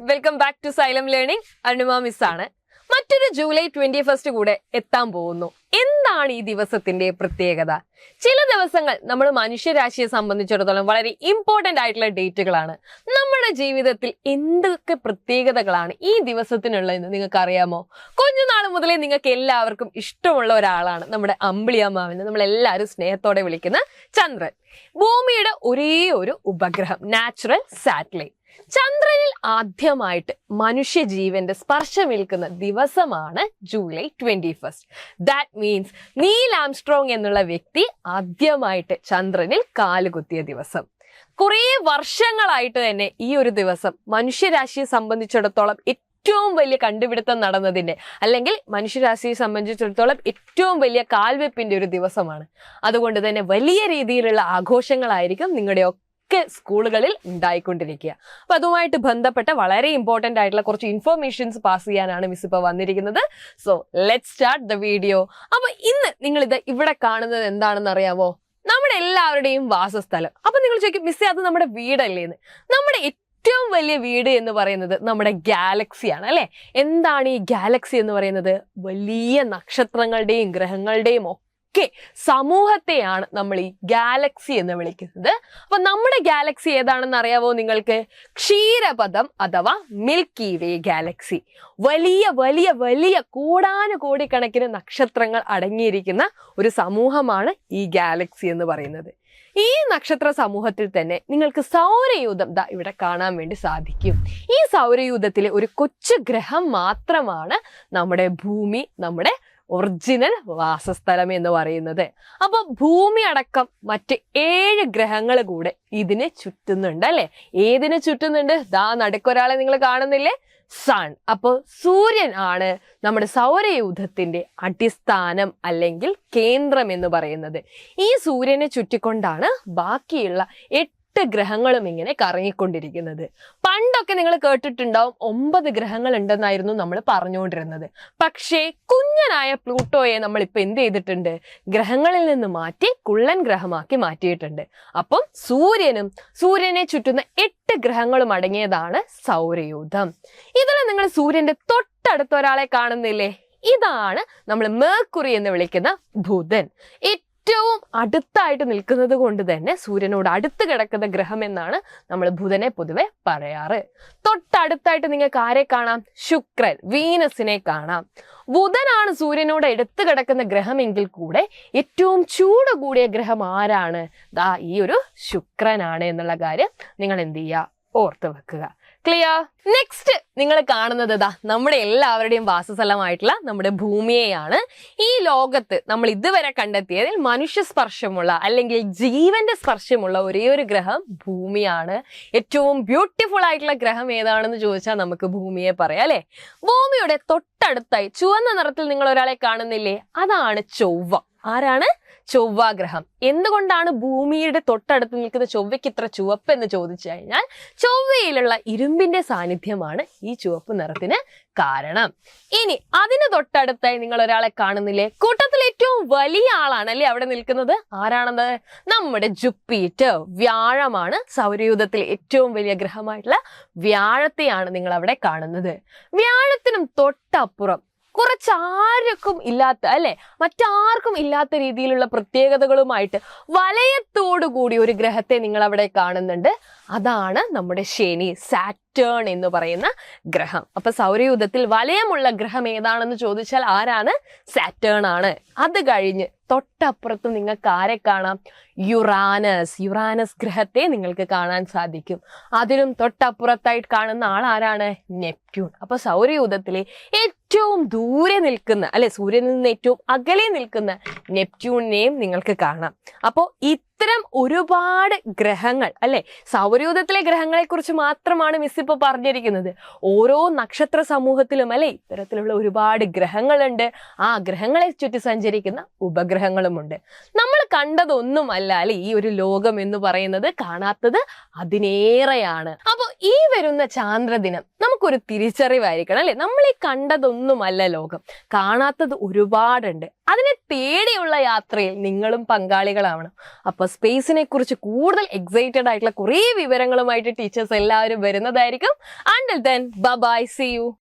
Welcome back to Xylem learning. Arunima miss ആണ്. മറ്റൊരു July 21 കൂടെ എത്താൻ പോകുന്നു. എന്താണ് ഈ ദിവസത്തിന്റെ പ്രത്യേകത? ചില ദിവസങ്ങൾ നമ്മൾ മനുഷ്യരാശിയെ സംബന്ധിച്ചിടത്തോളം വളരെ ഇമ്പോർട്ടന്റ് ആയിട്ടുള്ള ഡേറ്റുകളാണ്. നമ്മുടെ ജീവിതത്തിൽ എന്തൊക്കെ പ്രത്യേകതകളാണ് ഈ ദിവസത്തിനുള്ളതെന്ന് നിങ്ങൾക്ക് അറിയാമോ? കുഞ്ഞുനാൾ മുതലേ നിങ്ങൾക്ക് എല്ലാവർക്കും ഇഷ്ടമുള്ള ഒരാളാണ് നമ്മുടെ അമ്പിളിയമ്മാവിനെ നമ്മളെല്ലാവരും സ്നേഹത്തോടെ വിളിക്കുന്ന ചന്ദ്രൻ. ഭൂമിയുടെ ഒരേ ഒരു ഉപഗ്രഹം, നാച്ചുറൽ സാറ്റലൈറ്റ്. ചന്ദ്രനിൽ ആദ്യമായിട്ട് മനുഷ്യജീവന്റെ സ്പർശമേൽക്കുന്ന ദിവസമാണ് July 21. That means Neil Armstrong എന്നുള്ള വ്യക്തി ആദ്യമായിട്ട് ചന്ദ്രനിൽ കാലുകുത്തിയ ദിവസം. കുറേ വർഷങ്ങളായിട്ട് തന്നെ ഈ ഒരു ദിവസം മനുഷ്യരാശിയെ സംബന്ധിച്ചിടത്തോളം ഏറ്റവും വലിയ കണ്ടുപിടുത്തം നടന്നതിന്റെ അല്ലെങ്കിൽ മനുഷ്യരാശിയെ സംബന്ധിച്ചിടത്തോളം ഏറ്റവും വലിയ കാൽവെപ്പിന്റെ ഒരു ദിവസമാണ്. അതുകൊണ്ട് തന്നെ വലിയ രീതിയിലുള്ള ആഘോഷങ്ങളായിരിക്കും നിങ്ങളുടെ സ്കൂളുകളിൽ ഉണ്ടായിക്കൊണ്ടിരിക്കുക. അപ്പൊ അതുമായിട്ട് ബന്ധപ്പെട്ട വളരെ ഇമ്പോർട്ടന്റ് ആയിട്ടുള്ള കുറച്ച് ഇൻഫോർമേഷൻസ് പാസ് ചെയ്യാനാണ് മിസ് ഇപ്പൊ വന്നിരിക്കുന്നത്. So let's start the video. അപ്പൊ ഇന്ന് നിങ്ങൾ ഇത് ഇവിടെ കാണുന്നത് എന്താണെന്ന് അറിയാമോ? നമ്മുടെ എല്ലാവരുടെയും വാസസ്ഥലം. അപ്പൊ നിങ്ങൾ ചോദിക്കും, മിസ്സേ അത് നമ്മുടെ വീടല്ലേന്ന്. നമ്മുടെ ഏറ്റവും വലിയ വീട് എന്ന് പറയുന്നത് നമ്മുടെ ഗാലക്സിയാണ് അല്ലെ. എന്താണ് ഈ ഗാലക്സി എന്ന് പറയുന്നത്? വലിയ നക്ഷത്രങ്ങളുടെയും ഗ്രഹങ്ങളുടെയും സമൂഹത്തെയാണ് നമ്മൾ ഈ ഗാലക്സി എന്ന് വിളിക്കുന്നത്. അപ്പൊ നമ്മുടെ ഗാലക്സി ഏതാണെന്ന് അറിയാവോ നിങ്ങൾക്ക്? ക്ഷീരപഥം അഥവാ മിൽക്കി വേ ഗാലക്സി. വലിയ വലിയ വലിയ കോടാനുകോടിക്കണക്കിന് നക്ഷത്രങ്ങൾ അടങ്ങിയിരിക്കുന്ന ഒരു സമൂഹമാണ് ഈ ഗാലക്സി എന്ന് പറയുന്നത്. ഈ നക്ഷത്ര സമൂഹത്തിൽ തന്നെ നിങ്ങൾക്ക് സൗരയൂഥം ഇവിടെ കാണാൻ വേണ്ടി സാധിക്കും. ഈ സൗരയൂഥത്തിലെ ഒരു കൊച്ചു ഗ്രഹം മാത്രമാണ് നമ്മുടെ ഭൂമി, നമ്മുടെ ഒറിജിനൽ വാസസ്ഥലം എന്ന് പറയുന്നത്. അപ്പൊ ഭൂമി അടക്കം മറ്റ് 7 ഗ്രഹങ്ങൾ കൂടെ ഇതിനെ ചുറ്റുന്നുണ്ട് അല്ലെ. ഏതിനെ ചുറ്റുന്നുണ്ട്? നടുക്കൊരാളെ നിങ്ങൾ കാണുന്നില്ലേ? സൺ. അപ്പോൾ സൂര്യൻ ആണ് നമ്മുടെ സൗരയൂഥത്തിന്റെ അടിസ്ഥാനം അല്ലെങ്കിൽ കേന്ദ്രം എന്ന് പറയുന്നത്. ഈ സൂര്യനെ ചുറ്റിക്കൊണ്ടാണ് ബാക്കിയുള്ള 8 ഗ്രഹങ്ങളും ഇങ്ങനെ കറങ്ങിക്കൊണ്ടിരിക്കുന്നത്. പണ്ടൊക്കെ നിങ്ങൾ കേട്ടിട്ടുണ്ടാവും 9 ഗ്രഹങ്ങൾ ഉണ്ടെന്നായിരുന്നു നമ്മൾ പറഞ്ഞുകൊണ്ടിരുന്നത്. പക്ഷേ കുഞ്ഞനായ പ്ലൂട്ടോയെ നമ്മൾ ഇപ്പൊ എന്ത് ചെയ്തിട്ടുണ്ട്? ഗ്രഹങ്ങളിൽ നിന്ന് മാറ്റി കുള്ളൻ ഗ്രഹമാക്കി മാറ്റിയിട്ടുണ്ട്. അപ്പം സൂര്യനെ ചുറ്റുന്ന 8 ഗ്രഹങ്ങളും അടങ്ങിയതാണ് സൗരയൂഥം. ഇതിൽ നിങ്ങൾ സൂര്യന്റെ തൊട്ടടുത്ത ഒരാളെ കാണുന്നില്ലേ? ഇതാണ് നമ്മൾ മെർക്കുറി എന്ന് വിളിക്കുന്ന ബുധൻ. ഏറ്റവും അടുത്തായിട്ട് നിൽക്കുന്നത് കൊണ്ട് തന്നെ സൂര്യനോട് അടുത്ത് കിടക്കുന്ന ഗ്രഹം എന്നാണ് നമ്മൾ ബുധനെ പൊതുവെ പറയാറ്. തൊട്ടടുത്തായിട്ട് നിങ്ങൾക്ക് ആരെ കാണാം? ശുക്രൻ, വീനസിനെ കാണാം. ബുധനാണ് സൂര്യനോട് അടുത്ത് കിടക്കുന്ന ഗ്രഹമെങ്കിൽ കൂടെ ഏറ്റവും ചൂട് കൂടിയ ഗ്രഹം ആരാണ്? ഈ ഒരു ശുക്രനാണ് എന്നുള്ള കാര്യം നിങ്ങൾ എന്ത് ചെയ്യുക? ഓർത്ത് വെക്കുക. ക്ലിയർ? നെക്സ്റ്റ് നിങ്ങൾ കാണുന്നത് നമ്മുടെ എല്ലാവരുടെയും വാസസ്ഥലമായിട്ടുള്ള നമ്മുടെ ഭൂമിയെയാണ്. ഈ ലോകത്ത് നമ്മൾ ഇതുവരെ കണ്ടെത്തിയതിൽ മനുഷ്യ സ്പർശമുള്ള അല്ലെങ്കിൽ ജീവന്റെ സ്പർശമുള്ള ഒരേ ഒരു ഗ്രഹം ഭൂമിയാണ്. ഏറ്റവും ബ്യൂട്ടിഫുൾ ആയിട്ടുള്ള ഗ്രഹം ഏതാണെന്ന് ചോദിച്ചാൽ നമുക്ക് ഭൂമിയെ പറയാം അല്ലെ. ഭൂമിയുടെ തൊട്ടടുത്തായി ചുവന്ന നിറത്തിൽ നിങ്ങൾ ഒരാളെ കാണുന്നില്ലേ? അതാണ് ചൊവ്വ. ആരാണ്? ചൊവ്വ ഗ്രഹം. എന്തുകൊണ്ടാണ് ഭൂമിയുടെ തൊട്ടടുത്ത് നിൽക്കുന്ന ചൊവ്വയ്ക്ക് ഇത്ര ചുവപ്പ് എന്ന് ചോദിച്ചു കഴിഞ്ഞാൽ ചൊവ്വയിലുള്ള ഇരുമ്പിന്റെ സാന്നിധ്യമാണ് ഈ ചുവപ്പ് നിറത്തിന് കാരണം. ഇനി അതിന് തൊട്ടടുത്തായി നിങ്ങൾ ഒരാളെ കാണുന്നില്ലേ? കൂട്ടത്തിൽ ഏറ്റവും വലിയ ആളാണ് അല്ലെ അവിടെ നിൽക്കുന്നത്. ആരാണത്? നമ്മുടെ ജുപ്പിറ്റർ, വ്യാഴമാണ്. സൗരയൂഥത്തിൽ ഏറ്റവും വലിയ ഗ്രഹമായിട്ടുള്ള വ്യാഴത്തെയാണ് നിങ്ങൾ അവിടെ കാണുന്നത്. വ്യാഴത്തിനും തൊട്ടപ്പുറം കുറച്ചാർക്കും ഇല്ലാത്ത അല്ലെ, മറ്റാർക്കും ഇല്ലാത്ത രീതിയിലുള്ള പ്രത്യേകതകളുമായിട്ട് വലയത്തോടുകൂടി ഒരു ഗ്രഹത്തെ നിങ്ങൾ അവിടെ കാണുന്നുണ്ട്. അതാണ് നമ്മുടെ ശനി, സാറ്റേൺ എന്ന് പറയുന്ന ഗ്രഹം. അപ്പൊ സൗരയൂഥത്തിൽ വലയമുള്ള ഗ്രഹം ഏതാണെന്ന് ചോദിച്ചാൽ ആരാണ്? സാറ്റേൺ ആണ്. അത് കഴിഞ്ഞ് തൊട്ടപ്പുറത്ത് നിങ്ങൾക്ക് ആരെ കാണാം? യുറാനസ് ഗ്രഹത്തെ നിങ്ങൾക്ക് കാണാൻ സാധിക്കും. അതിനും തൊട്ടപ്പുറത്തായിട്ട് കാണുന്ന ആളാരാണ്? നെപ്റ്റ്യൂൺ. അപ്പൊ സൗരയൂഥത്തിലെ ഏറ്റവും ദൂരെ നിൽക്കുന്ന അല്ലെ, സൂര്യനിൽ നിന്ന് ഏറ്റവും അകലെ നിൽക്കുന്ന നെപ്റ്റ്യൂണിനെയും നിങ്ങൾക്ക് കാണാം. അപ്പോ ഇത്തരം ഒരുപാട് ഗ്രഹങ്ങൾ അല്ലെ, സൗരയൂഥത്തിലെ ഗ്രഹങ്ങളെ കുറിച്ച് മാത്രമാണ് മിസ് ഇപ്പൊ പറഞ്ഞിരിക്കുന്നത്. ഓരോ നക്ഷത്ര സമൂഹത്തിലും അല്ലെ ഇത്തരത്തിലുള്ള ഒരുപാട് ഗ്രഹങ്ങളുണ്ട്. ആ ഗ്രഹങ്ങളെ ചുറ്റി സഞ്ചരിക്കുന്ന ഉപഗ്രഹങ്ങളുമുണ്ട്. നമ്മൾ കണ്ടതൊന്നുമല്ല അല്ലെ ഈ ഒരു ലോകം എന്ന് പറയുന്നത്, കാണാത്തത് അതിനേറെയാണ്. അപ്പൊ ഈ വരുന്ന ചാന്ദ്രദിനം നമുക്കൊരു തിരിച്ചറിവായിരിക്കണം അല്ലെ, നമ്മൾ ഈ കണ്ടതൊന്നുമല്ല ലോകം, കാണാത്തത് ഒരുപാടുണ്ട്. അതിനെ തേടിയുള്ള യാത്രയിൽ നിങ്ങളും പങ്കാളികളാവണം. അപ്പൊ സ്പേസിനെ കുറിച്ച് കൂടുതൽ എക്സൈറ്റഡ് ആയിട്ടുള്ള കുറേ വിവരങ്ങളുമായിട്ട് ടീച്ചേഴ്സ് എല്ലാവരും വരുന്നതായിരിക്കും. Until then, bye bye, see you.